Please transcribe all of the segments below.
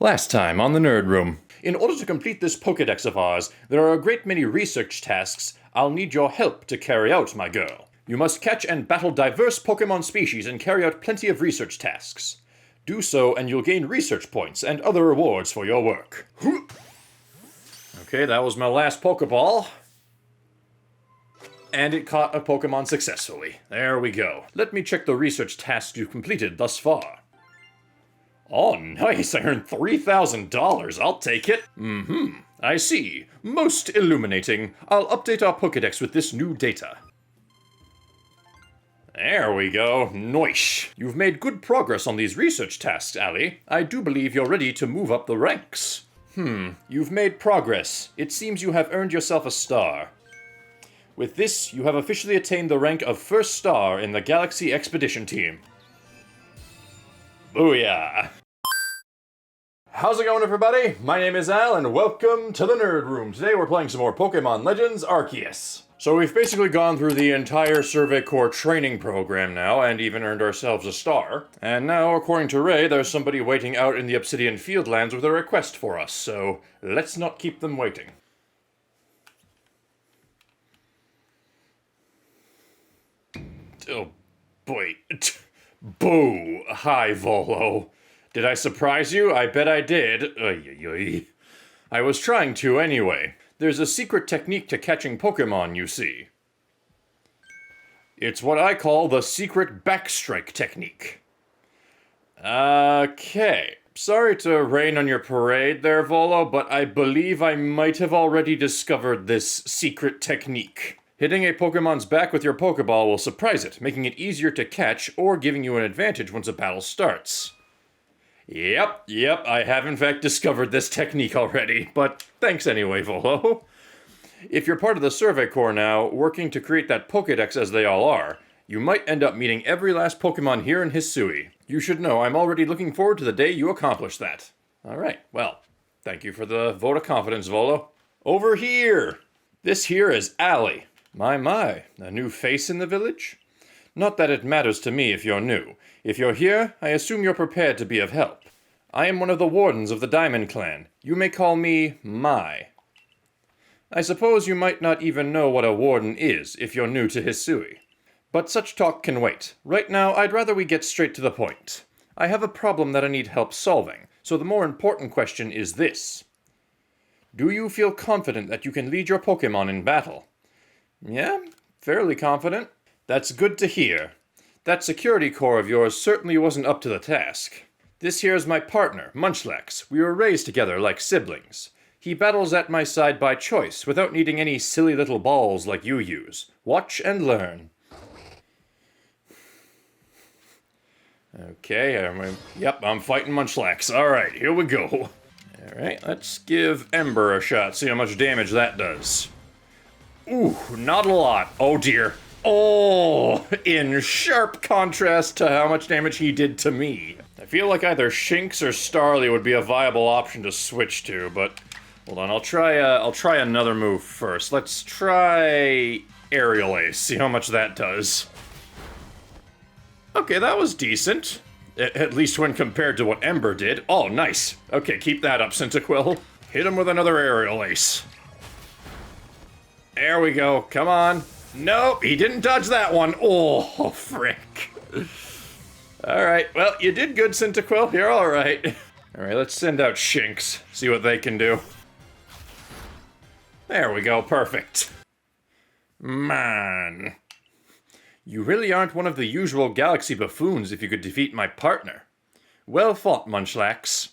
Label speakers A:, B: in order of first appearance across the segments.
A: Last time on the Nerd Room. In order to complete this Pokédex of ours, there are a great many research tasks I'll need your help to carry out, my girl. You must catch and battle diverse Pokémon species and carry out plenty of research tasks. Do so and you'll gain research points and other rewards for your work. Okay, that was my last Pokéball. And it caught a Pokémon successfully. There we go. Let me check the research tasks you've completed thus far. Oh, nice. I earned $3,000. I'll take it. I see. Most illuminating. I'll update our Pokédex with this new data. There we go. Noish. You've made good progress on these research tasks, Ali. I do believe you're ready to move up the ranks. You've made progress. It seems you have earned yourself a star. With this, you have officially attained the rank of First Star in the Galaxy Expedition Team. Booyah! How's it going, everybody? My name is Al, and welcome to the Nerd Room. Today we're playing some more Pokemon Legends Arceus. So we've basically gone through the entire Survey Corps training program now, and even earned ourselves a star. And now, according to Ray, there's somebody waiting out in the Obsidian Fieldlands with a request for us, so let's not keep them waiting. Oh, boy. Boo! Hi, Volo. Did I surprise you? I bet I did. I was trying to anyway. There's a secret technique to catching Pokemon, you see. It's what I call the secret backstrike technique. Okay. Sorry to rain on your parade there, Volo, but I believe I might have already discovered this secret technique. Hitting a Pokemon's back with your Pokeball will surprise it, making it easier to catch or giving you an advantage once a battle starts. Yep, I have in fact discovered this technique already, but thanks anyway, Volo. If you're part of the Survey Corps now, working to create that Pokédex as they all are, you might end up meeting every last Pokemon here in Hisui. You should know I'm already looking forward to the day you accomplish that. Alright, well, thank you for the vote of confidence, Volo. Over here! This here is Ali. My, a new face in the village? Not that it matters to me if you're new. If you're here, I assume you're prepared to be of help. I am one of the wardens of the Diamond Clan. You may call me Mai. I suppose you might not even know what a warden is if you're new to Hisui. But such talk can wait. Right now, I'd rather we get straight to the point. I have a problem that I need help solving, so the more important question is this. Do you feel confident that you can lead your Pokemon in battle? Yeah, fairly confident. That's good to hear. That security corps of yours certainly wasn't up to the task. This here's my partner, Munchlax. We were raised together like siblings. He battles at my side by choice, without needing any silly little balls like you use. Watch and learn. Okay, I'm fighting Munchlax. Alright, here we go. Alright, let's give Ember a shot, see how much damage that does. Ooh, not a lot. Oh dear. Oh, in sharp contrast to how much damage he did to me. I feel like either Shinx or Starly would be a viable option to switch to, but hold on, I'll try another move first. Let's try Aerial Ace, see how much that does. Okay, that was decent. At least when compared to what Ember did. Oh, nice. Okay, keep that up, Cyndaquil. Hit him with another Aerial Ace. There we go, come on. Nope, he didn't dodge that one. Oh, frick. Alright, well, you did good, Cyndaquil. You're alright. Alright, let's send out Shinx. See what they can do. There we go, perfect. Man. You really aren't one of the usual galaxy buffoons if you could defeat my partner. Well fought, Munchlax.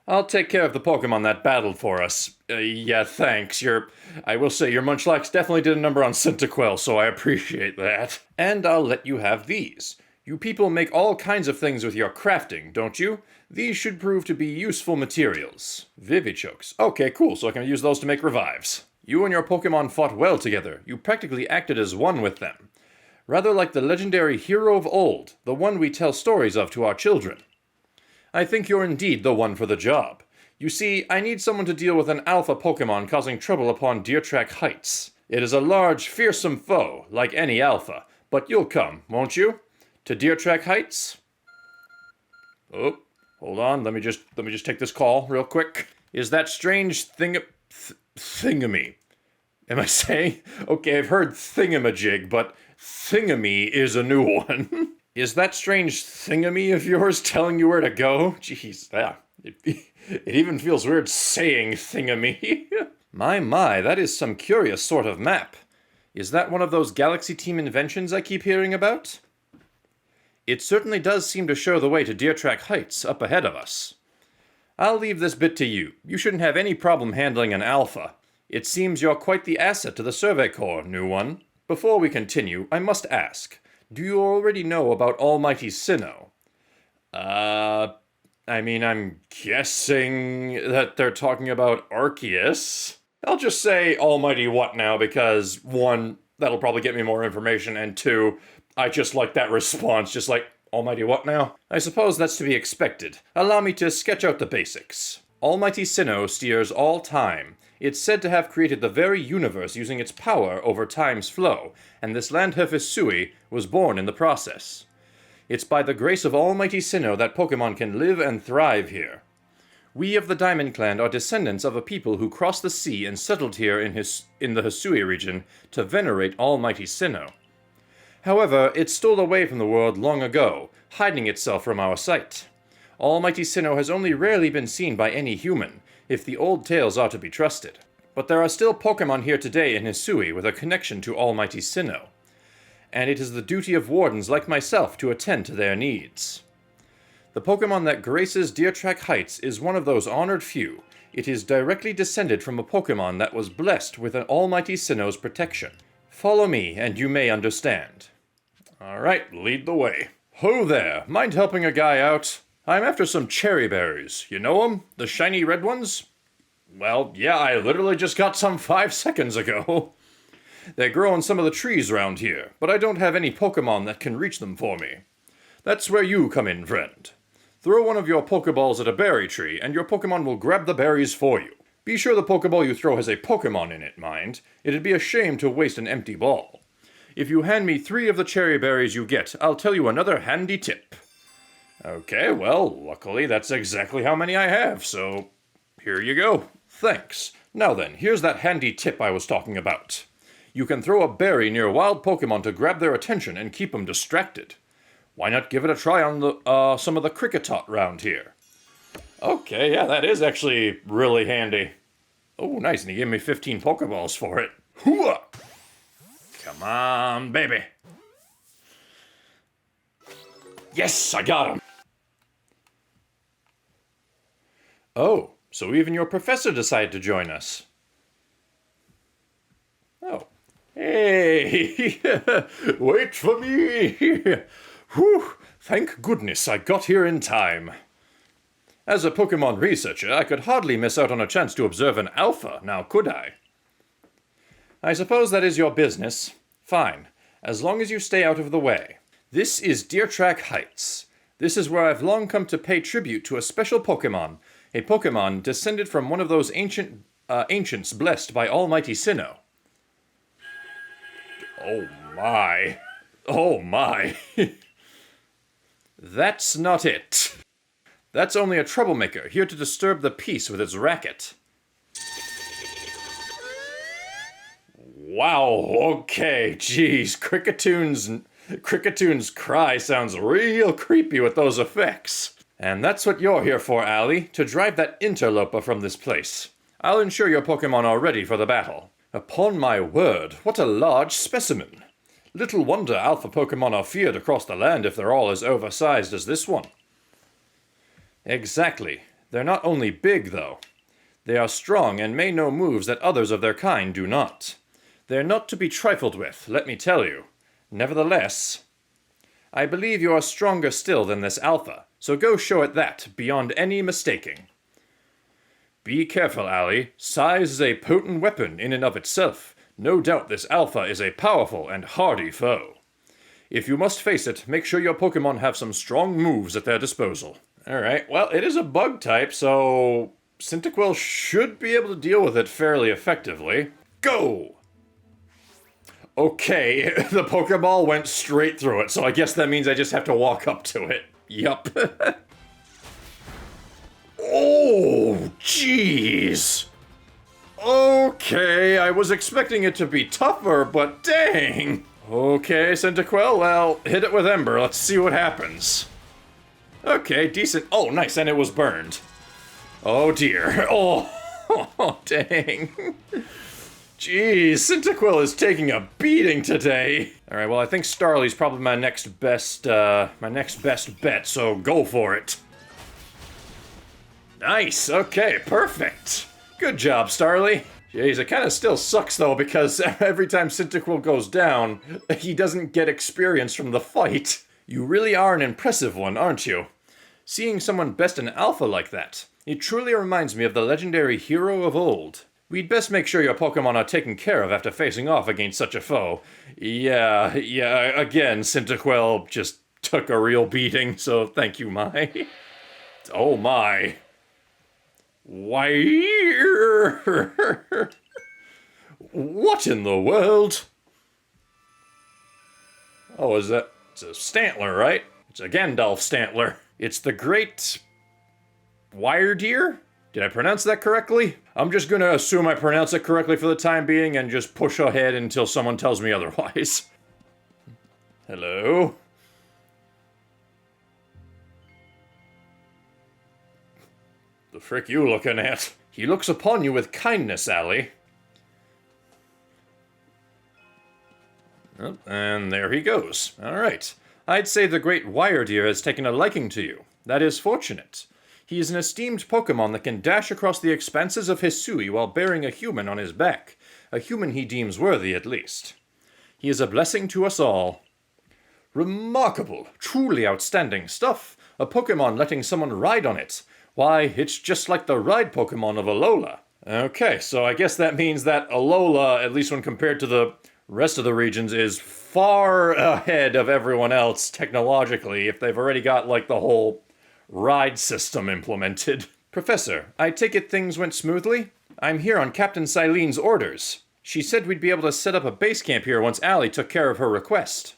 A: I'll take care of the Pokemon that battled for us. Yeah, thanks. I will say, your Munchlax definitely did a number on Cyndaquil, so I appreciate that. And I'll let you have these. You people make all kinds of things with your crafting, don't you? These should prove to be useful materials. Vivichokes. Okay, cool, so I can use those to make revives. You and your Pokemon fought well together. You practically acted as one with them. Rather like the legendary hero of old, the one we tell stories of to our children. I think you're indeed the one for the job. You see, I need someone to deal with an alpha Pokemon causing trouble upon Deertrack Heights. It is a large, fearsome foe, like any alpha, but you'll come, won't you? To Deertrack Heights? Oh, Hold on, let me just take this call real quick. Is that strange thingamy? Am I saying? Okay, I've heard thingamajig, but thingamy is a new one. Is that strange thingamy of yours telling you where to go? Jeez, yeah. It even feels weird saying thingamy. My, that is some curious sort of map. Is that one of those Galaxy Team inventions I keep hearing about? It certainly does seem to show the way to Deer Track Heights up ahead of us. I'll leave this bit to you. You shouldn't have any problem handling an alpha. It seems you're quite the asset to the Survey Corps, new one. Before we continue, I must ask, do you already know about Almighty Sinnoh? I'm guessing that they're talking about Arceus. I'll just say Almighty what now, because one, that'll probably get me more information, and two, I just like that response, just like, Almighty what now? I suppose that's to be expected. Allow me to sketch out the basics. Almighty Sinnoh steers all time. It's said to have created the very universe using its power over time's flow, and this land of Hisui was born in the process. It's by the grace of Almighty Sinnoh that Pokemon can live and thrive here. We of the Diamond Clan are descendants of a people who crossed the sea and settled here in the Hisui region to venerate Almighty Sinnoh. However, it stole away from the world long ago, hiding itself from our sight. Almighty Sinnoh has only rarely been seen by any human, if the old tales are to be trusted. But there are still Pokemon here today in Hisui with a connection to Almighty Sinnoh, and it is the duty of wardens like myself to attend to their needs. The Pokemon that graces Deer Track Heights is one of those honored few. It is directly descended from a Pokemon that was blessed with an Almighty Sinnoh's protection. Follow me, and you may understand. Alright, lead the way. Ho there, mind helping a guy out? I'm after some cherry berries. You know 'em? The shiny red ones? Well, yeah, I literally just got some 5 seconds ago. They grow on some of the trees around here, but I don't have any Pokemon that can reach them for me. That's where you come in, friend. Throw one of your Pokeballs at a berry tree, and your Pokemon will grab the berries for you. Be sure the Pokeball you throw has a Pokemon in it, mind. It'd be a shame to waste an empty ball. If you hand me 3 of the cherry berries you get, I'll tell you another handy tip. Okay, well, luckily that's exactly how many I have, so here you go. Thanks. Now then, here's that handy tip I was talking about. You can throw a berry near wild Pokemon to grab their attention and keep them distracted. Why not give it a try on some of the Kricketot round here? Okay, yeah, that is actually really handy. Oh, nice, and he gave me 15 Pokeballs for it. Hooah! Come on, baby. Yes, I got him. Oh, so even your professor decided to join us. Oh. Hey, wait for me. Whew, thank goodness I got here in time. As a Pokemon researcher, I could hardly miss out on a chance to observe an alpha, now could I? I suppose that is your business. Fine, as long as you stay out of the way. This is Deer Track Heights. This is where I've long come to pay tribute to a special Pokemon, a Pokemon descended from one of those ancients blessed by Almighty Sinnoh. Oh my. Oh my. That's not it. That's only a troublemaker, here to disturb the peace with its racket. Wow, okay, geez, Cricketoon's cry sounds real creepy with those effects. And that's what you're here for, Allie, to drive that interloper from this place. I'll ensure your Pokemon are ready for the battle. Upon my word, what a large specimen. Little wonder alpha Pokemon are feared across the land if they're all as oversized as this one. Exactly. They're not only big, though. They are strong and may know moves that others of their kind do not. They're not to be trifled with, let me tell you. Nevertheless, I believe you are stronger still than this alpha, so go show it that, beyond any mistaking. Be careful, Allie. Size is a potent weapon in and of itself. No doubt this alpha is a powerful and hardy foe. If you must face it, make sure your Pokemon have some strong moves at their disposal. Alright, well, it is a bug type, so Cyndaquil should be able to deal with it fairly effectively. Go! Okay, the Pokeball went straight through it, so I guess that means I just have to walk up to it. Yup. I was expecting it to be tougher, but dang! Okay, Cyndaquil, well, hit it with Ember. Let's see what happens. Okay, decent. Oh, nice, and it was burned. Oh, dear. Oh, dang. Jeez, Cyndaquil is taking a beating today. Alright, well, I think Starly's probably my next best bet, so go for it. Nice, okay, perfect. Good job, Starly. Jeez, it kind of still sucks, though, because every time Cyndaquil goes down, he doesn't get experience from the fight. You really are an impressive one, aren't you? Seeing someone best in Alpha like that, it truly reminds me of the legendary hero of old. We'd best make sure your Pokemon are taken care of after facing off against such a foe. Yeah, again, Cyndaquil just took a real beating, so thank you, Mai. Oh my. Why? What in the world? Oh, is that... It's a Stantler, right? It's a Gandalf Stantler. It's the Great Wyrdeer? Did I pronounce that correctly? I'm just gonna assume I pronounce it correctly for the time being and just push ahead until someone tells me otherwise. Hello? The frick you looking at? He looks upon you with kindness, Allie. Oh, and there he goes. Alright. I'd say the Great Wyrdeer has taken a liking to you. That is fortunate. He is an esteemed Pokemon that can dash across the expanses of Hisui while bearing a human on his back. A human he deems worthy, at least. He is a blessing to us all. Remarkable. Truly outstanding stuff. A Pokemon letting someone ride on it. Why, it's just like the ride Pokemon of Alola. Okay, so I guess that means that Alola, at least when compared to the rest of the regions, is far ahead of everyone else technologically, if they've already got, like, the whole ride system implemented. Professor, I take it things went smoothly? I'm here on Captain Cylene's orders. She said we'd be able to set up a base camp here once Allie took care of her request.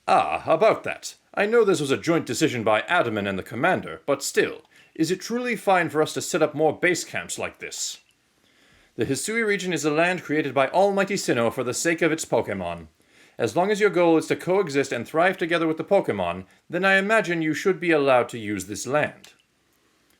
A: Ah, about that. I know this was a joint decision by Adaman and the Commander, but still, is it truly fine for us to set up more base camps like this? The Hisui region is a land created by Almighty Sinnoh for the sake of its Pokemon. As long as your goal is to coexist and thrive together with the Pokemon, then I imagine you should be allowed to use this land.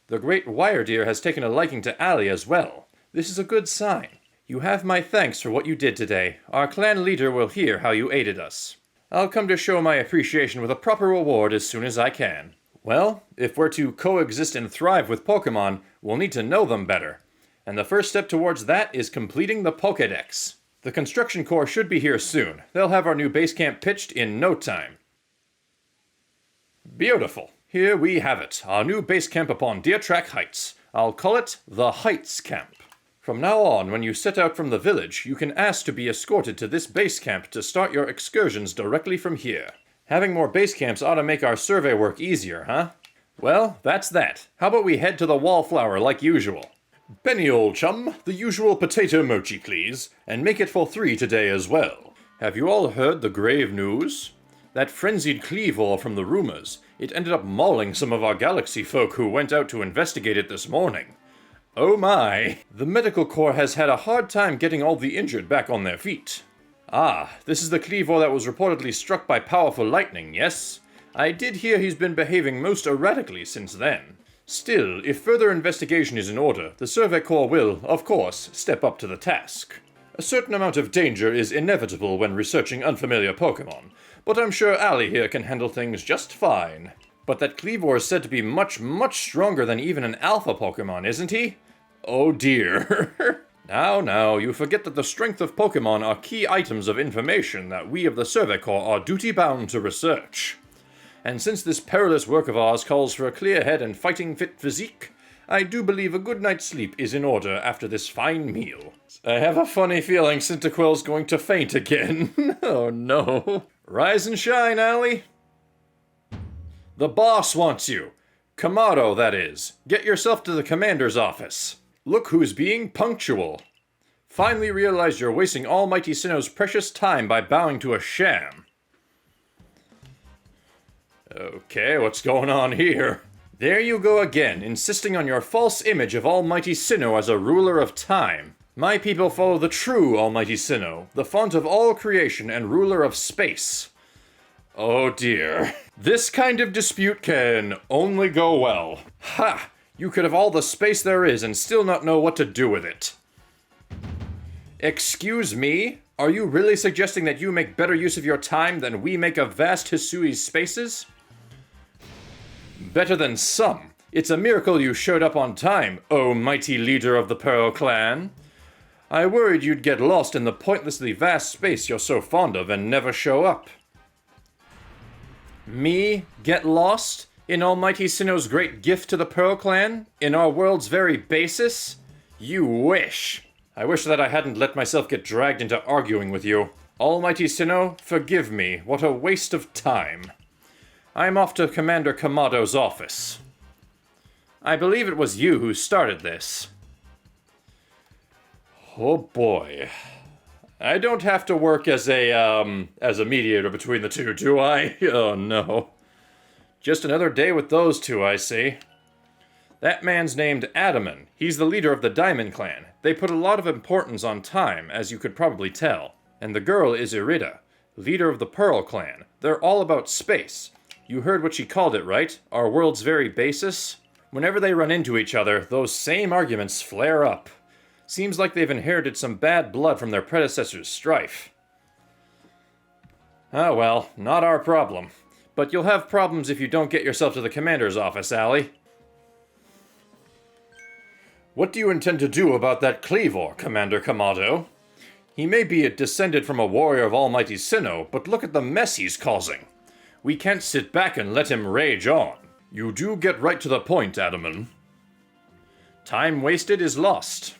A: The Great Wyrdeer has taken a liking to Allie as well. This is a good sign. You have my thanks for what you did today. Our clan leader will hear how you aided us. I'll come to show my appreciation with a proper reward as soon as I can. Well, if we're to coexist and thrive with Pokemon, we'll need to know them better. And the first step towards that is completing the Pokédex. The construction corps should be here soon. They'll have our new base camp pitched in no time. Beautiful. Here we have it, our new base camp upon Deer Track Heights. I'll call it the Heights Camp. From now on, when you set out from the village, you can ask to be escorted to this base camp to start your excursions directly from here. Having more base camps ought to make our survey work easier, huh? Well, that's that. How about we head to the Wallflower like usual? Benny, old chum, the usual potato mochi, please, and make it for 3 today as well. Have you all heard the grave news? That frenzied Cleavor from the rumors, it ended up mauling some of our galaxy folk who went out to investigate it this morning. Oh my! The medical corps has had a hard time getting all the injured back on their feet. Ah, this is the Cleavor that was reportedly struck by powerful lightning, yes? I did hear he's been behaving most erratically since then. Still, if further investigation is in order, the Survey Corps will, of course, step up to the task. A certain amount of danger is inevitable when researching unfamiliar Pokemon, but I'm sure Allie here can handle things just fine. But that Cleavor is said to be much, much stronger than even an alpha Pokemon, isn't he? Oh dear. Now, you forget that the strength of Pokemon are key items of information that we of the Survey Corps are duty-bound to research. And since this perilous work of ours calls for a clear head and fighting-fit physique, I do believe a good night's sleep is in order after this fine meal. I have a funny feeling Cyndaquil's going to faint again. Oh no. Rise and shine, Allie. The boss wants you. Kamado, that is. Get yourself to the commander's office. Look who's being punctual. Finally realize you're wasting Almighty Sinnoh's precious time by bowing to a sham. Okay, what's going on here? There you go again, insisting on your false image of Almighty Sinnoh as a ruler of time. My people follow the true Almighty Sinnoh, the font of all creation and ruler of space. Oh dear. This kind of dispute can only go well. Ha! You could have all the space there is and still not know what to do with it. Excuse me? Are you really suggesting that you make better use of your time than we make of vast Hisui's spaces? Better than some. It's a miracle you showed up on time, oh mighty leader of the Pearl Clan. I worried you'd get lost in the pointlessly vast space you're so fond of and never show up. Me get lost? In Almighty Sinnoh's great gift to the Pearl Clan? In our world's very basis? You wish. I wish that I hadn't let myself get dragged into arguing with you. Almighty Sinnoh, forgive me. What a waste of time. I'm off to Commander Kamado's office. I believe it was you who started this. Oh boy. I don't have to work as a mediator between the two, do I? Oh no. Just another day with those two, I see. That man's named Adaman. He's the leader of the Diamond Clan. They put a lot of importance on time, as you could probably tell. And the girl is Irida, leader of the Pearl Clan. They're all about space. You heard what she called it, right? Our world's very basis? Whenever they run into each other, those same arguments flare up. Seems like they've inherited some bad blood from their predecessors' strife. Ah well, not our problem. But you'll have problems if you don't get yourself to the commander's office, Allie. What do you intend to do about that Cleavor, Commander Kamado? He may be descended from a warrior of Almighty Sinnoh, but look at the mess he's causing. We can't sit back and let him rage on. You do get right to the point, Adaman. Time wasted is lost.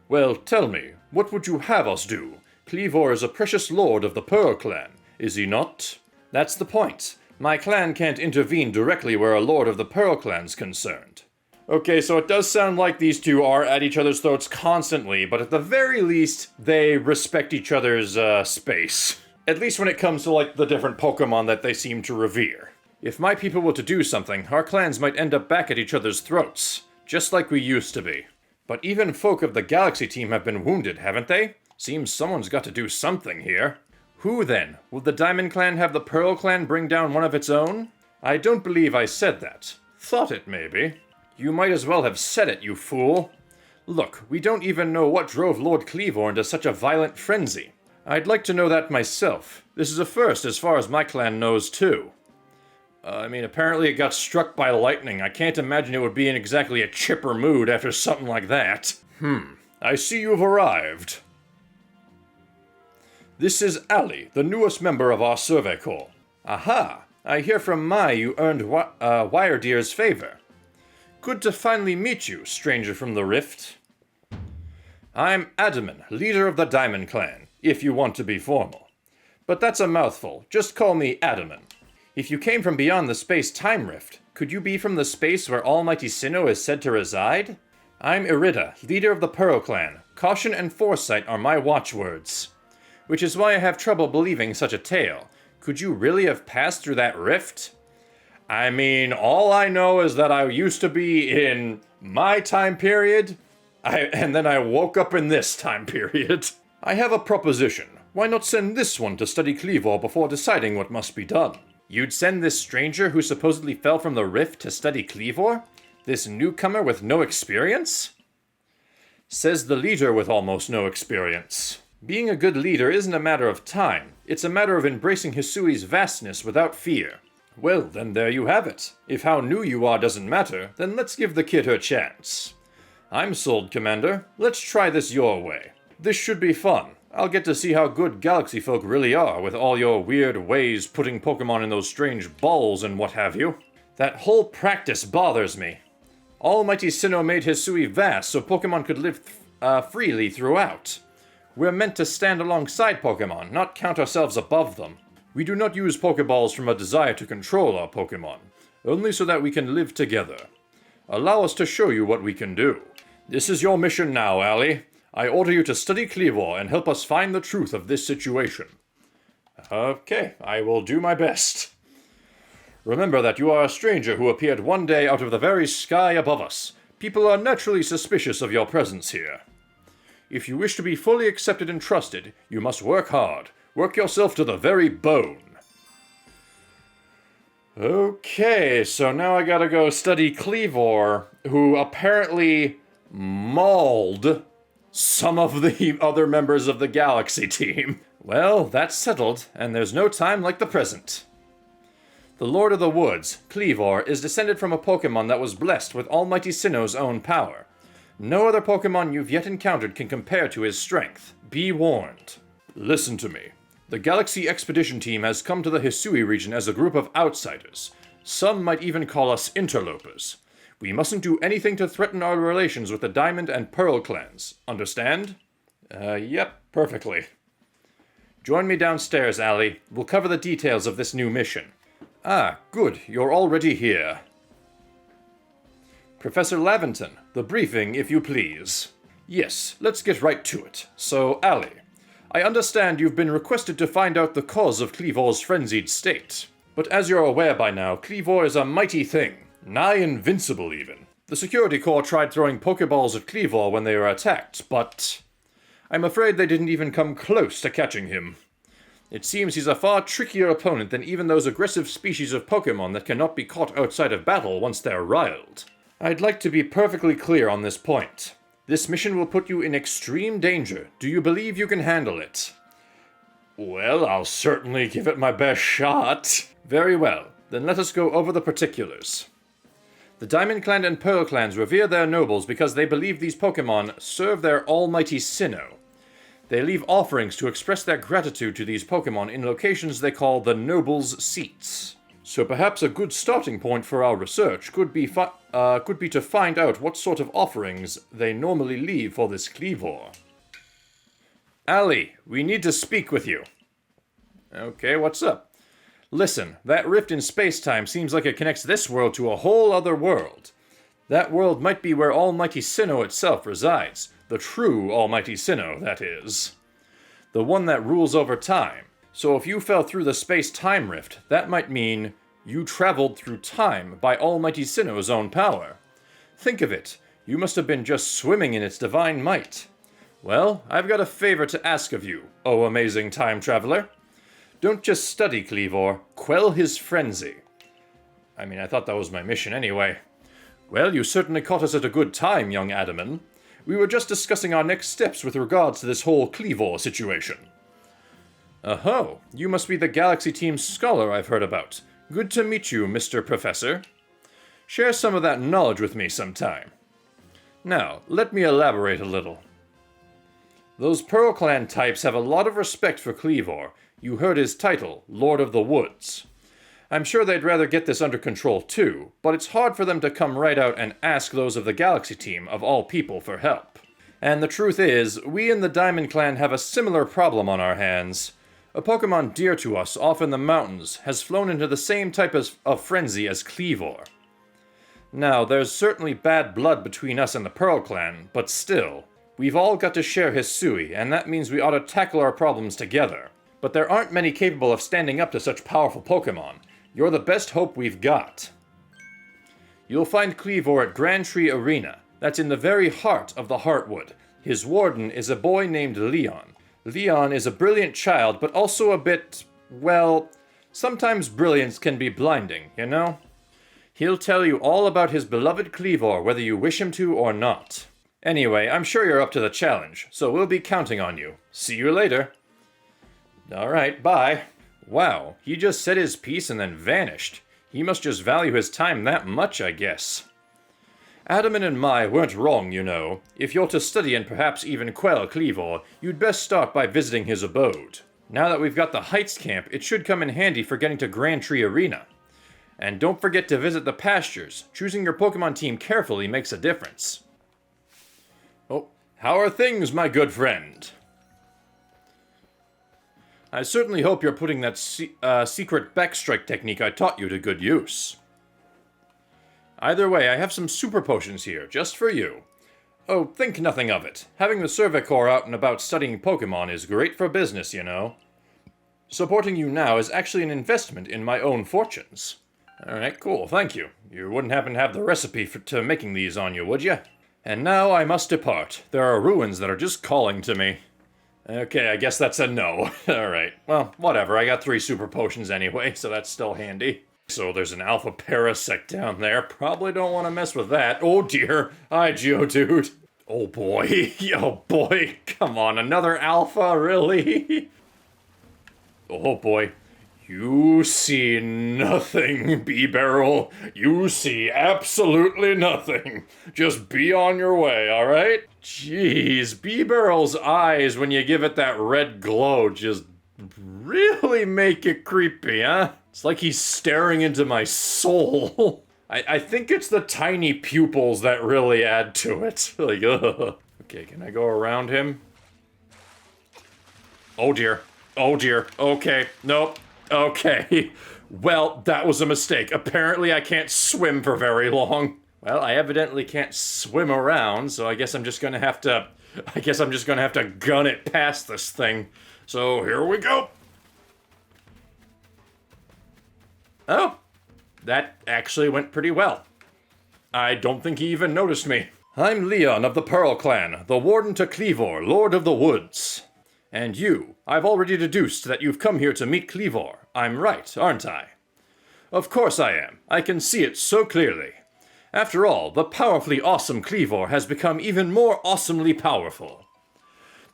A: Well, tell me, what would you have us do? Cleavor is a precious lord of the Pearl Clan, is he not? That's the point. My clan can't intervene directly where a lord of the Pearl Clan's concerned. Okay, so it does sound like these two are at each other's throats constantly, but at the very least, they respect each other's, space. At least when it comes to, like, the different Pokemon that they seem to revere. If my people were to do something, our clans might end up back at each other's throats, just like we used to be. But even folk of the Galaxy team have been wounded, haven't they? Seems someone's got to do something here. Who then? Will the Diamond Clan have the Pearl Clan bring down one of its own? I don't believe I said that. Thought it, maybe. You might as well have said it, you fool. Look, we don't even know what drove Lord Cleavor into such a violent frenzy. I'd like to know that myself. This is a first as far as my clan knows, too. Apparently it got struck by lightning. I can't imagine it would be in exactly a chipper mood after something like that. I see you've arrived. This is Ali, the newest member of our Survey Corps. Aha! I hear from Mai you earned Wyrdeer's favor. Good to finally meet you, stranger from the Rift. I'm Adaman, leader of the Diamond Clan, if you want to be formal. But that's a mouthful. Just call me Adaman. If you came from beyond the space-time rift, could you be from the space where Almighty Sinnoh is said to reside? I'm Irida, leader of the Pearl Clan. Caution and foresight are my watchwords. Which is why I have trouble believing such a tale. Could you really have passed through that rift? All I know is that I used to be in my time period, and then I woke up in this time period. I have a proposition. Why not send this one to study Cleavor before deciding what must be done? You'd send this stranger who supposedly fell from the rift to study Cleavor? This newcomer with no experience? Says the leader with almost no experience. Being a good leader isn't a matter of time. It's a matter of embracing Hisui's vastness without fear. Well, then there you have it. If how new you are doesn't matter, then let's give the kid her chance. I'm sold, Commander. Let's try this your way. This should be fun. I'll get to see how good galaxy folk really are with all your weird ways putting Pokemon in those strange balls and what have you. That whole practice bothers me. Almighty Sinnoh made Hisui vast so Pokemon could live freely throughout. We're meant to stand alongside Pokemon, not count ourselves above them. We do not use Pokeballs from a desire to control our Pokemon, only so that we can live together. Allow us to show you what we can do. This is your mission now, Allie. I order you to study Cleavor and help us find the truth of this situation. Okay, I will do my best. Remember that you are a stranger who appeared one day out of the very sky above us. People are naturally suspicious of your presence here. If you wish to be fully accepted and trusted, you must work hard. Work yourself to the very bone. Okay, so now I gotta go study Kleavor, who apparently mauled some of the other members of the Galaxy team. Well, that's settled, and there's no time like the present. The Lord of the Woods, Kleavor, is descended from a Pokemon that was blessed with Almighty Sinnoh's own power. No other Pokemon you've yet encountered can compare to his strength. Be warned. Listen to me. The Galaxy Expedition Team has come to the Hisui region as a group of outsiders. Some might even call us interlopers. We mustn't do anything to threaten our relations with the Diamond and Pearl clans. Understand? Yep, perfectly. Join me downstairs, Allie. We'll cover the details of this new mission. Ah, good. You're already here. Professor Laventon, the briefing, if you please. Yes, let's get right to it. So, Allie, I understand you've been requested to find out the cause of Kleavor's frenzied state. But as you're aware by now, Kleavor is a mighty thing. Nigh invincible, even. The Security Corps tried throwing Pokeballs at Kleavor when they were attacked, but I'm afraid they didn't even come close to catching him. It seems he's a far trickier opponent than even those aggressive species of Pokemon that cannot be caught outside of battle once they're riled. I'd like to be perfectly clear on this point. This mission will put you in extreme danger. Do you believe you can handle it? Well, I'll certainly give it my best shot. Very well. Then let us go over the particulars. The Diamond Clan and Pearl Clans revere their nobles because they believe these Pokemon serve their almighty Sinnoh. They leave offerings to express their gratitude to these Pokemon in locations they call the Nobles' Seats. So perhaps a good starting point for our research could be to find out what sort of offerings they normally leave for this Kleavor. Allie, we need to speak with you. Okay, what's up? Listen, that rift in space-time seems like it connects this world to a whole other world. That world might be where Almighty Sinnoh itself resides. The true Almighty Sinnoh, that is. The one that rules over time. So if you fell through the space-time rift, that might mean you traveled through time by Almighty Sinnoh's own power. Think of it. You must have been just swimming in its divine might. Well, I've got a favor to ask of you, O amazing time traveler. Don't just study Kleavor, quell his frenzy. I mean, I thought that was my mission anyway. Well, you certainly caught us at a good time, young Adaman. We were just discussing our next steps with regards to this whole Kleavor situation. Oh, you must be the Galaxy Team's scholar I've heard about. Good to meet you, Mr. Professor. Share some of that knowledge with me sometime. Now, let me elaborate a little. Those Pearl Clan types have a lot of respect for Kleavor. You heard his title, Lord of the Woods. I'm sure they'd rather get this under control too, but it's hard for them to come right out and ask those of the Galaxy Team, of all people, for help. And the truth is, we in the Diamond Clan have a similar problem on our hands. A Pokemon dear to us off in the mountains has flown into the same type of frenzy as Kleavor. Now, there's certainly bad blood between us and the Pearl Clan, but still, we've all got to share Hisui, and that means we ought to tackle our problems together. But there aren't many capable of standing up to such powerful Pokemon. You're the best hope we've got. You'll find Kleavor at Grand Tree Arena. That's in the very heart of the Heartwood. His warden is a boy named Lian. Lian is a brilliant child, but also a bit, well, sometimes brilliance can be blinding, you know? He'll tell you all about his beloved Kleavor, whether you wish him to or not. Anyway, I'm sure you're up to the challenge, so we'll be counting on you. See you later. Alright, bye. Wow, he just said his piece and then vanished. He must just value his time that much, I guess. Adaman and Mai weren't wrong, you know. If you're to study and perhaps even quell Kleavor, you'd best start by visiting his abode. Now that we've got the Heights camp, it should come in handy for getting to Grand Tree Arena. And don't forget to visit the pastures. Choosing your Pokemon team carefully makes a difference. Oh, how are things, my good friend? I certainly hope you're putting that secret backstrike technique I taught you to good use. Either way, I have some super potions here, just for you. Oh, think nothing of it. Having the Survey Corps out and about studying Pokemon is great for business, you know. Supporting you now is actually an investment in my own fortunes. Alright, cool, thank you. You wouldn't happen to have the recipe to making these on you, would you? And now I must depart. There are ruins that are just calling to me. Okay, I guess that's a no. Alright, well, whatever. I got 3 super potions anyway, so that's still handy. So there's an alpha parasect down there. Probably don't want to mess with that. Oh dear. Hi, Geodude. Oh boy. Oh boy. Come on, another alpha, really? Oh boy. You see nothing, B-Barrel. You see absolutely nothing. Just be on your way, alright? Jeez, B-Barrel's eyes when you give it that red glow just really make it creepy, huh? It's like he's staring into my soul. I think it's the tiny pupils that really add to it. Like, ugh. Okay, can I go around him? Oh dear. Oh dear. Okay, nope. Okay. Well, that was a mistake. Apparently I can't swim for very long. Well, I evidently can't swim around, so I guess I'm just gonna have to... gun it past this thing. So, here we go. Oh. That actually went pretty well. I don't think he even noticed me. I'm Lian of the Pearl Clan, the Warden to Cleavor, Lord of the Woods. And you, I've already deduced that you've come here to meet Cleavor. I'm right, aren't I? Of course I am. I can see it so clearly. After all, the powerfully awesome Cleavor has become even more awesomely powerful.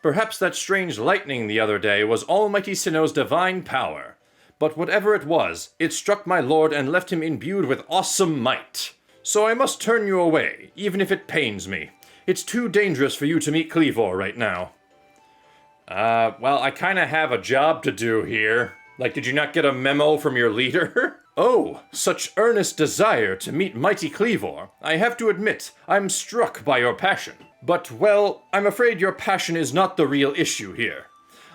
A: Perhaps that strange lightning the other day was Almighty Sinnoh's divine power. But whatever it was, it struck my lord and left him imbued with awesome might. So I must turn you away, even if it pains me. It's too dangerous for you to meet Cleavor right now. Well, I kinda have a job to do here. Like, did you not get a memo from your leader? Oh, such earnest desire to meet mighty Cleavor. I have to admit, I'm struck by your passion. But, well, I'm afraid your passion is not the real issue here.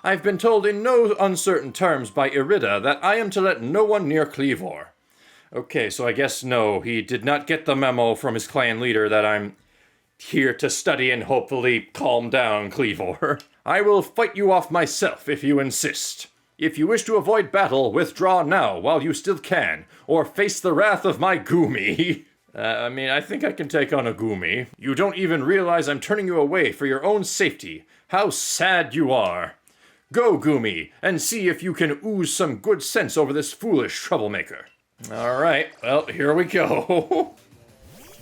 A: I've been told in no uncertain terms by Irida that I am to let no one near Cleavor. Okay, so I guess no, he did not get the memo from his clan leader that I'm here to study and hopefully calm down Cleavor. I will fight you off myself if you insist. If you wish to avoid battle, withdraw now while you still can, or face the wrath of my Goomy. I think I can take on a Goomy. You don't even realize I'm turning you away for your own safety. How sad you are. Go, Goomy, and see if you can ooze some good sense over this foolish troublemaker. Alright, well, here we go.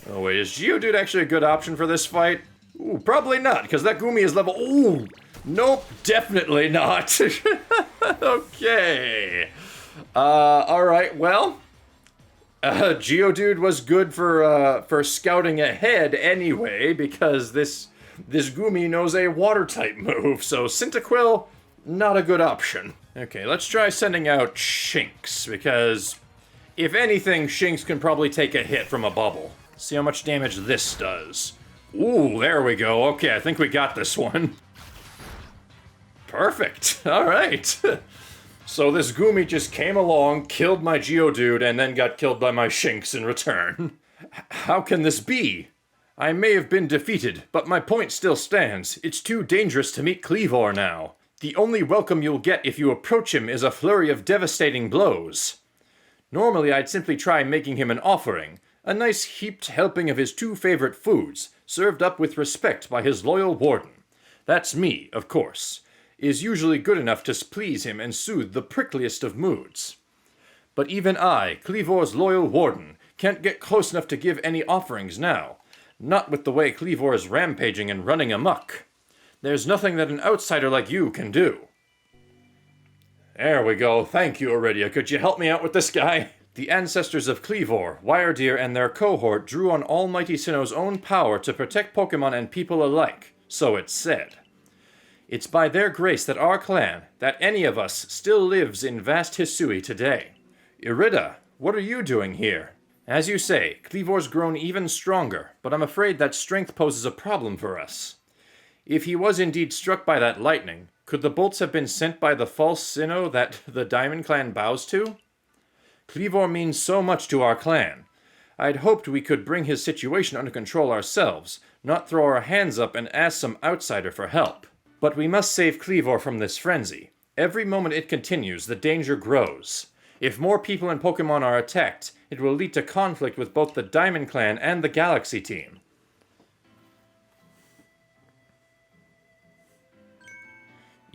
A: Oh wait, is Geodude actually a good option for this fight? Ooh, probably not, because that Goomy is level... Ooh! Nope, definitely not. Okay. Alright, well... Geodude was good for scouting ahead anyway, because this Goomy knows a water-type move, so Cyndaquil, not a good option. Okay, let's try sending out Shinx, because if anything, Shinx can probably take a hit from a bubble. See how much damage this does. Ooh, there we go. Okay, I think we got this one. Perfect. Alright. So this Goomy just came along, killed my Geodude, and then got killed by my Shinx in return. How can this be? I may have been defeated, but my point still stands. It's too dangerous to meet Cleavor now. The only welcome you'll get if you approach him is a flurry of devastating blows. Normally I'd simply try making him an offering, a nice heaped helping of his 2 favorite foods, served up with respect by his loyal warden. That's me, of course. Is usually good enough to please him and soothe the prickliest of moods. But even I, Cleavor's loyal warden, can't get close enough to give any offerings now. Not with the way Cleavor is rampaging and running amok. There's nothing that an outsider like you can do. There we go. Thank you, Iridia. Could you help me out with this guy? The ancestors of Great Wyrdeer, and their cohort drew on Almighty Sinnoh's own power to protect Pokemon and people alike, so it's said. It's by their grace that our clan, that any of us, still lives in vast Hisui today. Irida, what are you doing here? As you say, Cleavor's grown even stronger, but I'm afraid that strength poses a problem for us. If he was indeed struck by that lightning, could the bolts have been sent by the false Sinnoh that the Diamond Clan bows to? Cleavor means so much to our clan. I'd hoped we could bring his situation under control ourselves, not throw our hands up and ask some outsider for help. But we must save Cleavor from this frenzy. Every moment it continues, the danger grows. If more people and Pokemon are attacked, it will lead to conflict with both the Diamond Clan and the Galaxy team.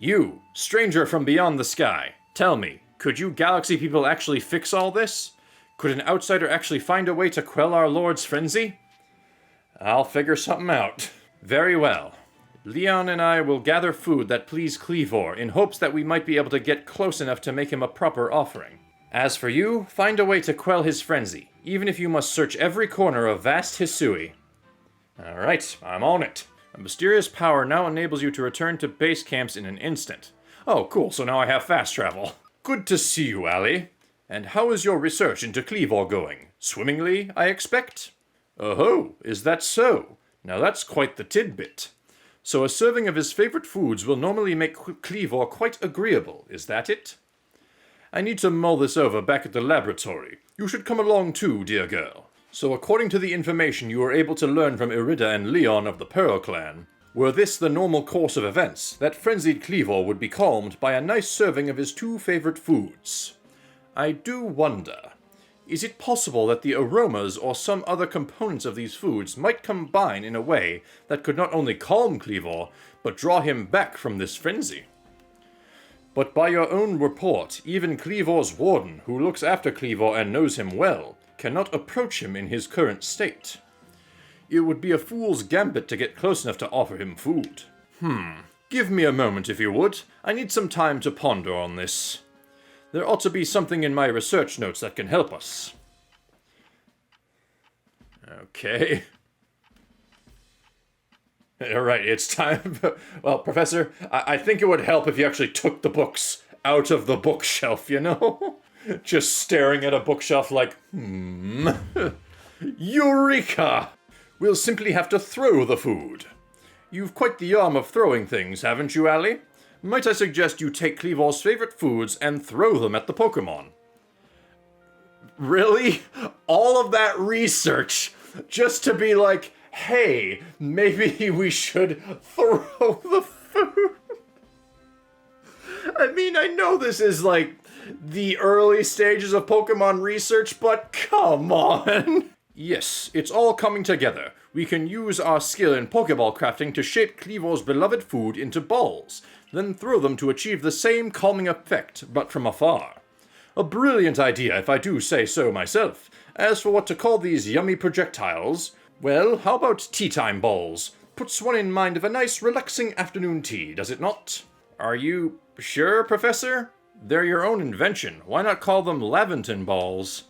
A: You, stranger from beyond the sky, tell me, could you galaxy people actually fix all this? Could an outsider actually find a way to quell our Lord's frenzy? I'll figure something out. Very well. Lian and I will gather food that please Cleavor in hopes that we might be able to get close enough to make him a proper offering. As for you, find a way to quell his frenzy, even if you must search every corner of vast Hisui. Alright, I'm on it. A mysterious power now enables you to return to base camps in an instant. Oh, cool, so now I have fast travel. Good to see you, Allie. And how is your research into Cleavor going? Swimmingly, I expect? Oh, is that so? Now that's quite the tidbit. So a serving of his favorite foods will normally make Cleavor quite agreeable, is that it? I need to mull this over back at the laboratory. You should come along too, dear girl. So according to the information you were able to learn from Irida and Lian of the Pearl Clan, were this the normal course of events, that frenzied Cleavor would be calmed by a nice serving of his 2 favorite foods. I do wonder, is it possible that the aromas or some other components of these foods might combine in a way that could not only calm Cleavor, but draw him back from this frenzy? But by your own report, even Cleavor's warden, who looks after Cleavor and knows him well, cannot approach him in his current state. It would be a fool's gambit to get close enough to offer him food. Give me a moment if you would. I need some time to ponder on this. There ought to be something in my research notes that can help us. Okay. Alright, it's time. Well, Professor, I think it would help if you actually took the books out of the bookshelf, you know? Just staring at a bookshelf like, Eureka! We'll simply have to throw the food. You've quite the arm of throwing things, haven't you, Allie? Might I suggest you take Cleavor's favorite foods and throw them at the Pokémon? Really? All of that research just to be like, hey, maybe we should throw the food? I mean, I know this is like the early stages of Pokemon research, but come on! Yes, it's all coming together. We can use our skill in Pokeball crafting to shape Cleavor's beloved food into balls, then throw them to achieve the same calming effect, but from afar. A brilliant idea, if I do say so myself. As for what to call these yummy projectiles, well, how about tea time balls? Puts one in mind of a nice, relaxing afternoon tea, does it not? Are you sure, Professor? They're your own invention. Why not call them Laventon balls?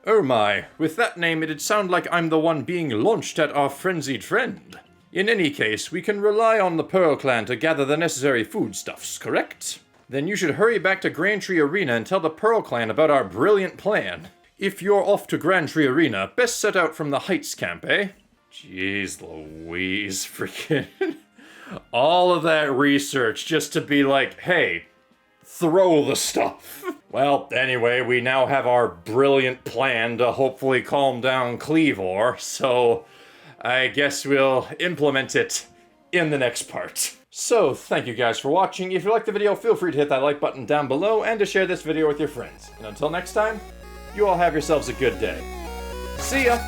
A: Oh my, with that name it'd sound like I'm the one being launched at our frenzied friend. In any case, we can rely on the Pearl Clan to gather the necessary foodstuffs, correct? Then you should hurry back to Grand Tree Arena and tell the Pearl Clan about our brilliant plan. If you're off to Grand Tree Arena, best set out from the Heights camp, eh? Jeez Louise, freaking... all of that research just to be like, hey, throw the stuff. Well, anyway, we now have our brilliant plan to hopefully calm down Cleavor, so I guess we'll implement it in the next part. So, thank you guys for watching. If you liked the video, feel free to hit that like button down below and to share this video with your friends. And until next time, you all have yourselves a good day. See ya!